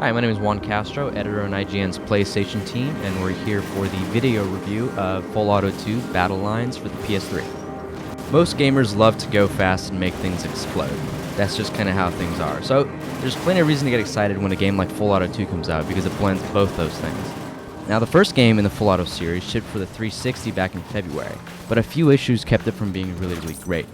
Hi, my name is Juan Castro, editor on IGN's PlayStation team, and we're here for the video review of Full Auto 2 Battlelines for the PS3. Most gamers love to go fast and make things explode. That's just kind of how things are. So there's plenty of reason to get excited when a game like Full Auto 2 comes out because it blends both those things. Now, the first game in the Full Auto series shipped for the 360 back in February, but a few issues kept it from being really great.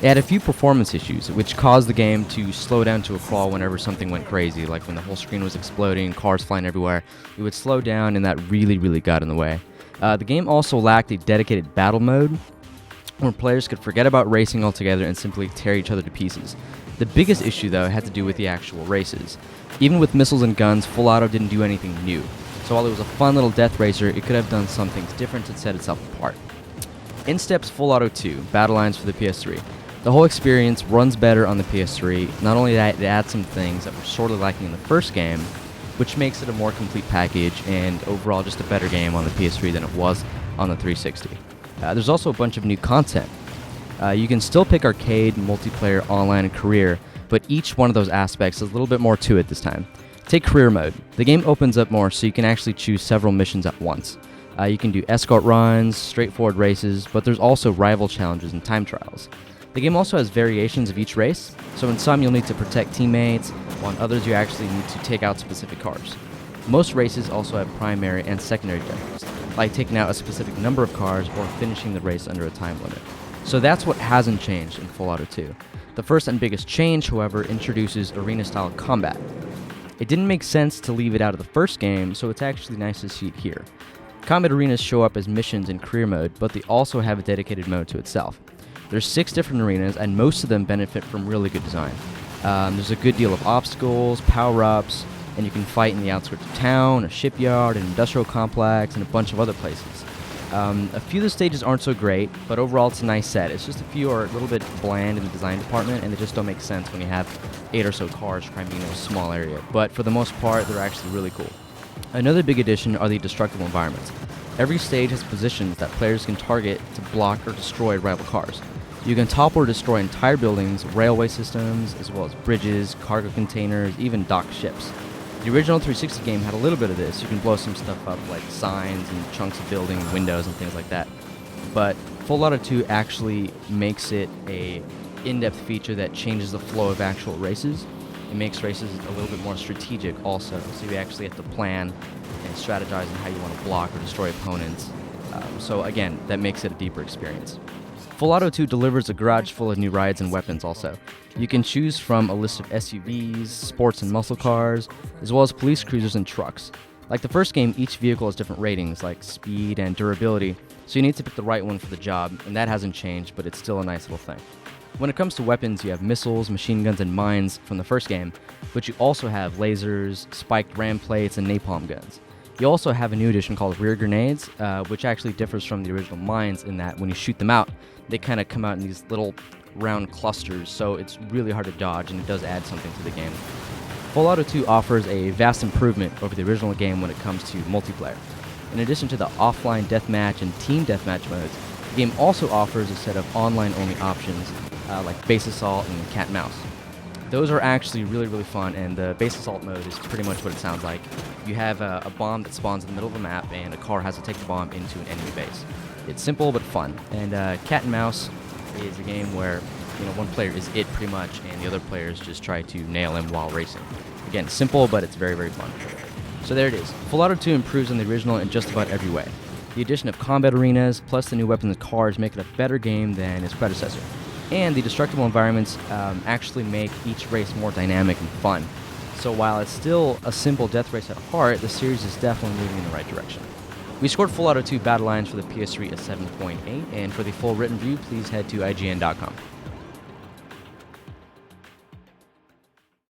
It had a few performance issues, which caused the game to slow down to a crawl whenever something went crazy, like when the whole screen was exploding, cars flying everywhere. It would slow down, and that really got in the way. The game also lacked a dedicated battle mode, where players could forget about racing altogether and simply tear each other to pieces. The biggest issue, though, had to do with the actual races. Even with missiles and guns, Full Auto didn't do anything new. So while it was a fun little death racer, it could have done something different to set itself apart. In steps Full Auto 2, Battlelines for the PS3. The whole experience runs better on the PS3. Not only that, it adds some things that were sort of lacking in the first game, which makes it a more complete package and overall just a better game on the PS3 than it was on the 360. There's also a bunch of new content. You can still pick arcade, multiplayer, online, and career, but each one of those aspects has a little bit more to it this time. Take career mode. The game opens up more so you can actually choose several missions at once. You can do escort runs, straightforward races, but there's also rival challenges and time trials. The game also has variations of each race, so in some you'll need to protect teammates, while in others you actually need to take out specific cars. Most races also have primary and secondary objectives, like taking out a specific number of cars or finishing the race under a time limit. So that's what hasn't changed in Full Auto 2. The first and biggest change, however, introduces arena-style combat. It didn't make sense to leave it out of the first game, so it's actually nice to see it here. Combat arenas show up as missions in career mode, but they also have a dedicated mode to itself. There's 6 different arenas, and most of them benefit from really good design. There's a good deal of obstacles, power-ups, and you can fight in the outskirts of town, a shipyard, an industrial complex, and a bunch of other places. A few of the stages aren't so great, but overall it's a nice set. It's just a few are a little bit bland in the design department, and they just don't make sense when you have 8 or so cars trying to be in a small area. But for the most part, they're actually really cool. Another big addition are the Destructible Environments. Every stage has positions that players can target to block or destroy rival cars. You can topple or destroy entire buildings, railway systems, as well as bridges, cargo containers, even docked ships. The original 360 game had a little bit of this. You can blow some stuff up like signs and chunks of building, windows, and things like that. But Full Auto 2 actually makes it a in-depth feature that changes the flow of actual races. It makes races a little bit more strategic also, so you actually have to plan and strategize on how you want to block or destroy opponents. So again, that makes it a deeper experience. Full Auto 2 delivers a garage full of new rides and weapons also. You can choose from a list of SUVs, sports and muscle cars, as well as police cruisers and trucks. Like the first game, each vehicle has different ratings, like speed and durability, so you need to pick the right one for the job, and that hasn't changed, but it's still a nice little thing. When it comes to weapons, you have missiles, machine guns, and mines from the first game, but you also have lasers, spiked ram plates, and napalm guns. You also have a new addition called rear grenades, which actually differs from the original mines in that when you shoot them out, they kind of come out in these little round clusters, so it's really hard to dodge, and it does add something to the game. Full Auto 2 offers a vast improvement over the original game when it comes to multiplayer. In addition to the offline deathmatch and team deathmatch modes, the game also offers a set of online-only options like base assault and cat and mouse. Those are actually really fun, and the base assault mode is pretty much what it sounds like. You have a bomb that spawns in the middle of a map, and a car has to take the bomb into an enemy base. It's simple but fun, and cat and mouse is a game where one player is it pretty much, and the other players just try to nail him while racing. Again, simple, but it's very fun. So there it is. Full Auto 2 improves on the original in just about every way. The addition of combat arenas, plus the new weapons and cars make it a better game than its predecessor. And the Destructible Environments actually make each race more dynamic and fun. So while it's still a simple death race at heart, the series is definitely moving in the right direction. We scored Full Auto 2 Battlelines for the PS3 a 7.8, and for the full written review, please head to IGN.com.